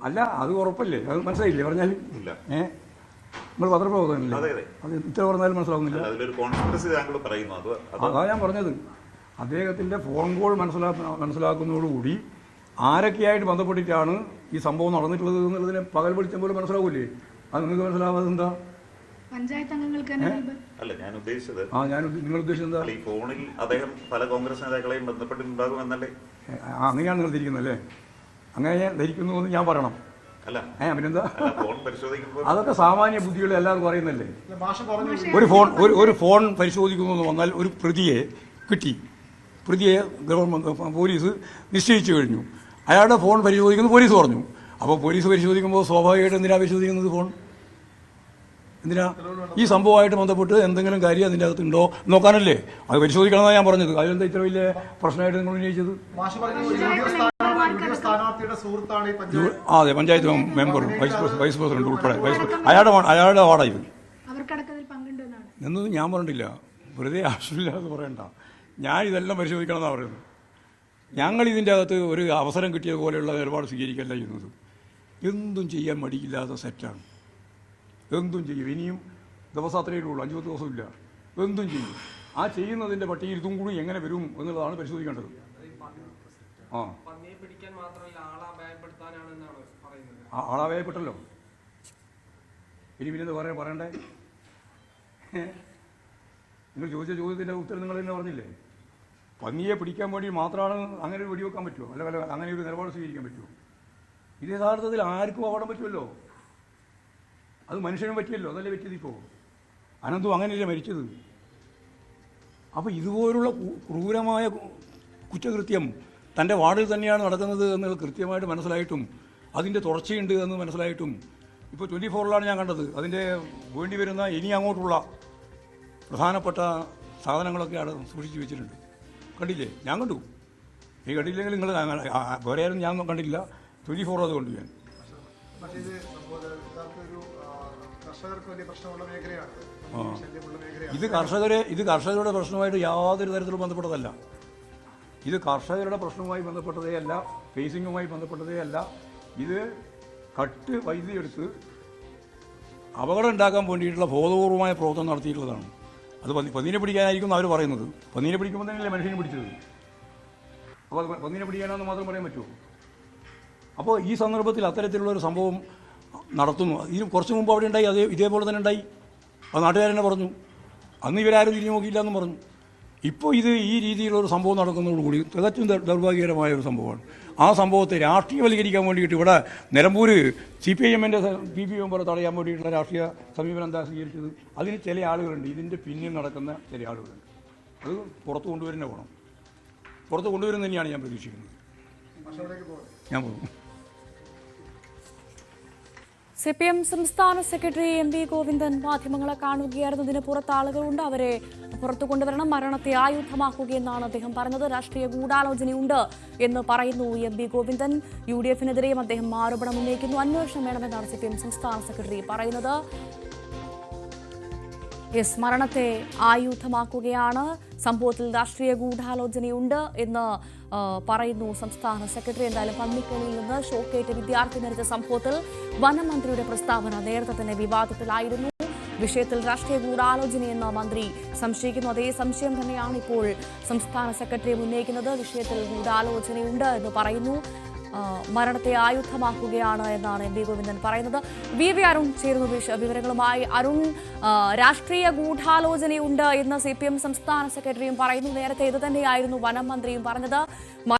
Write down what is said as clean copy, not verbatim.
അല്ല, അത് ഉറപ്പല്ലേ? അത് മനസ്സിലായില്ലേ പറഞ്ഞാൽ? നമ്മൾ പത്രപ്രവർത്തകനല്ലേ? അത് ഇത്ര പറഞ്ഞാലും മനസ്സിലാവുന്നില്ല. അതാ ഞാൻ പറഞ്ഞത്. അദ്ദേഹത്തിൻ്റെ ഫോൺ കോൾ മനസ്സിലാക്കുന്നതോടുകൂടി ആരൊക്കെയായിട്ട് ബന്ധപ്പെട്ടിട്ടാണ് ഈ സംഭവം നടന്നിട്ടുള്ളത് എന്നുള്ളതിനെ പകൽ വെളിച്ചം പോലെ മനസ്സിലാവൂലേ? അത് നിങ്ങൾക്ക് മനസ്സിലാവാതെ എന്താ? അല്ല, ഞാൻ ഉദ്ദേശിച്ചത് നിങ്ങൾ ഉദ്ദേശിച്ചത് എന്താ? ഈ ഫോണിൽ അദ്ദേഹം പല കോൺഗ്രസ് നേതാക്കളെയും ബന്ധപ്പെട്ടിട്ടുണ്ടാകും എന്നല്ലേ? അങ്ങനെയാണ് നിങ്ങൾ ധരിക്കുന്നത്? അങ്ങനെ ധരിക്കുന്നു എന്ന് ഞാൻ പറയണം? പിന്നെന്താ? അതൊക്കെ സാമാന്യ ബുദ്ധികൾ എല്ലാവർക്കും അറിയുന്നല്ലേ. ഒരു ഫോൺ പരിശോധിക്കുന്നു എന്ന് വന്നാൽ ഒരു പ്രതിയെ കിട്ടി, പ്രതിയെ പോലീസ് നിശ്ചയിച്ചു കഴിഞ്ഞു, അയാളുടെ ഫോൺ പരിശോധിക്കുന്നു പോലീസ് പറഞ്ഞു. അപ്പോൾ പോലീസ് പരിശോധിക്കുമ്പോൾ സ്വാഭാവികമായിട്ട് എന്തിനാണ് പരിശോധിക്കുന്നത്? ഫോൺ എന്തിനാ? ഈ സംഭവമായിട്ട് ബന്ധപ്പെട്ട് എന്തെങ്കിലും കാര്യം അതിൻ്റെ അകത്ത് ഉണ്ടോ നോക്കാനല്ലേ അത് പരിശോധിക്കണമെന്നാണ് ഞാൻ പറഞ്ഞത്. അതിലെന്താ ഇത്ര വലിയ പ്രശ്നമായിട്ട് നിങ്ങൾ ഉന്നയിച്ചത്? അതെ, പഞ്ചായത്ത് മെമ്പറും വൈസ് പ്രസിഡന്റ് ഉൾപ്പെടെ അയാളുടെ വാർഡായി എന്നത് ഞാൻ പറഞ്ഞിട്ടില്ല. വെറുതെ ആവശ്യമില്ലാതെ പറയണ്ട. ഞാൻ ഇതെല്ലാം പരിശോധിക്കണമെന്നാണ് പറയുന്നത്. ഞങ്ങൾ ഇതിൻ്റെ അകത്ത് ഒരു അവസരം കിട്ടിയതുപോലെയുള്ള നിലപാട് സ്വീകരിക്കല്ല ചെയ്യുന്നത്. എന്തും ചെയ്യാൻ മടിയില്ലാത്ത സെറ്റാണ്. എന്തും ചെയ്യും. ഇനിയും ദിവസം അത്രയേ ഉള്ളൂ, 5-10 ദിവസമില്ല. എന്തും ചെയ്യും. ആ ചെയ്യുന്നതിൻ്റെ പട്ടികയിൽ ഇതും കൂടി എങ്ങനെ വരും എന്നുള്ളതാണ് പരിശോധിക്കേണ്ടത്. ആളാഭയപ്പെട്ടല്ലോ. ഇനി പിന്നെന്ത് പറയണ്ടേ? നിങ്ങൾ ചോദിച്ച ചോദ്യത്തിൻ്റെ ഉത്തരം നിങ്ങൾ തന്നെ പറഞ്ഞില്ലേ. പന്നിയെ പിടിക്കാൻ വേണ്ടി മാത്രമാണ് അങ്ങനെ ഒരു വെടിവെക്കാൻ പറ്റുമോ? അല്ല അങ്ങനെ ഒരു നിലപാട് സ്വീകരിക്കാൻ പറ്റുമോ? ഇത് യഥാർത്ഥത്തിൽ ആർക്കും അപകടം പറ്റുമല്ലോ. അത് മനുഷ്യനും പറ്റിയല്ലോ. അതല്ലേ പറ്റിയത്? ഇപ്പോൾ അനന്തും അങ്ങനെയല്ലേ മരിച്ചത്. അപ്പോൾ ഇതുപോലുള്ള ക്രൂരമായ കുറ്റകൃത്യം തൻ്റെ വാർഡിൽ തന്നെയാണ് നടക്കുന്നത് എന്ന് കൃത്യമായിട്ട് മനസ്സിലായിട്ടും അതിൻ്റെ തുടർച്ചയുണ്ട് എന്ന് മനസ്സിലായിട്ടും ഇപ്പോൾ 24-ലാണ് ഞാൻ കണ്ടത്. അതിൻ്റെ വേണ്ടി വരുന്ന ഇനി അങ്ങോട്ടുള്ള പ്രധാനപ്പെട്ട സാധനങ്ങളൊക്കെ അവിടെ സൂക്ഷിച്ച് വെച്ചിട്ടുണ്ട്. കണ്ടില്ലേ? ഞാൻ കണ്ടു. ഈ കണ്ടില്ലെങ്കിൽ നിങ്ങൾ വേറെ ആരും ഞാൻ കണ്ടില്ല. 24 അത് കണ്ടു ഞാൻ. ഇത് കർഷകരുടെ പ്രശ്നമായിട്ട് യാതൊരു തരത്തിലും ബന്ധപ്പെട്ടതല്ല. ഇത് കർഷകരുടെ പ്രശ്നവുമായി ബന്ധപ്പെട്ടതേ അല്ല, ഫേസിങ്ങുമായി ബന്ധപ്പെട്ടതേ അല്ല. ഇത് കട്ട് വൈദ്യുതി എടുത്ത് അപകടം ഉണ്ടാക്കാൻ വേണ്ടിയിട്ടുള്ള ബോധപൂർവമായ പ്രവർത്തനം നടത്തിയിട്ടുള്ളതാണ്. അത് പന്നീനെ പിടിക്കാനായിരിക്കും അവർ പറയുന്നത്. പന്നീനെ പിടിക്കുമ്പോൾ തന്നെയല്ലേ മനുഷ്യനെ പിടിച്ചത്. അപ്പോൾ അത് പന്നീനെ പിടിക്കാനാണെന്ന് മാത്രം പറയാൻ പറ്റുമോ? അപ്പോൾ ഈ സന്ദർഭത്തിൽ അത്തരത്തിലുള്ളൊരു സംഭവം നടത്തുന്നു. ഇതിന് കുറച്ച് മുമ്പ് അവിടെ ഉണ്ടായി, ഇതേപോലെ തന്നെ ഉണ്ടായി. അത് നാട്ടുകാരെന്നെ പറഞ്ഞു. അന്ന് ഇവരാരും തിരിഞ്ഞു നോക്കിയില്ല എന്നും പറഞ്ഞു. ഇപ്പോൾ ഇത് ഈ രീതിയിലുള്ളൊരു സംഭവം നടക്കുന്നതോടുകൂടി തികച്ചും ദൗർഭാഗ്യകരമായ ഒരു സംഭവമാണ്. ആ സംഭവത്തെ രാഷ്ട്രീയവൽക്കരിക്കാൻ വേണ്ടിയിട്ട് ഇവിടെ നിലമ്പൂർ CPIM-ൻ്റെ PP മെമ്പർ തടയാൻ വേണ്ടിയിട്ടുള്ള രാഷ്ട്രീയ സമീപനം എന്താ സ്വീകരിച്ചത്? അതിന് ചില ആളുകളുണ്ട്, ഇതിൻ്റെ പിന്നിൽ നടക്കുന്ന ചില ആളുകളുണ്ട്. അത് പുറത്ത് കൊണ്ടുവരുന്നേ വേണം. പുറത്ത് കൊണ്ടുവരുന്ന തന്നെയാണ് ഞാൻ പ്രതീക്ഷിക്കുന്നത്. ഞാൻ പോകും. CPM സംസ്ഥാന സെക്രട്ടറി MV ഗോവിന്ദൻ മാധ്യമങ്ങളെ കാണുകയായിരുന്നു. ഇതിന് പുറത്ത് ആളുകളുണ്ട്, അവരെ പുറത്തു കൊണ്ടുവരണം, മരണത്തെ ആയുധമാക്കുകയെന്നാണ് അദ്ദേഹം പറഞ്ഞത്. രാഷ്ട്രീയ ഗൂഢാലോചനയുണ്ട് എന്ന് പറയുന്നു MV ഗോവിന്ദൻ. UDF-നെതിരെയും അദ്ദേഹം ആരോപണം ഉന്നയിക്കുന്നു. അന്വേഷണം വേണമെന്നാണ് CPM സംസ്ഥാന സെക്രട്ടറി പറയുന്നത്. മരണത്തെ ആയുധമാക്കുകയാണ്, സംഭവത്തിൽ രാഷ്ട്രീയ ഗൂഢാലോചനയുണ്ട് എന്ന് പറയുന്നു സംസ്ഥാന സെക്രട്ടറി. എന്തായാലും പന്നിക്കണിയിൽ നിന്ന് ഷോക്കേറ്റ് വിദ്യാർത്ഥി മരിച്ച സംഭവത്തിൽ വനമന്ത്രിയുടെ പ്രസ്താവന നേരത്തെ തന്നെ വിവാദത്തിലായിരുന്നു. വിഷയത്തിൽ രാഷ്ട്രീയ ഗൂഢാലോചനയെന്ന് മന്ത്രി സംശയിക്കുന്നു. അതേ സംശയം തന്നെയാണ് ഇപ്പോൾ സംസ്ഥാന സെക്രട്ടറി ഉന്നയിക്കുന്നത്. വിഷയത്തിൽ ഗൂഢാലോചനയുണ്ട് എന്ന് പറയുന്നു. മരണത്തെ ആയുധമാക്കുകയാണ് എന്നാണ് MV ഗോവിന്ദൻ പറയുന്നത്. VV അരുൺ ചേരുന്നു വിവരങ്ങളുമായി. അരുൺ, രാഷ്ട്രീയ ഗൂഢാലോചനയുണ്ട് എന്ന് CPM സംസ്ഥാന സെക്രട്ടറിയും പറയുന്നു. നേരത്തെ ഇത് തന്നെയായിരുന്നു വനം മന്ത്രിയും പറഞ്ഞത്.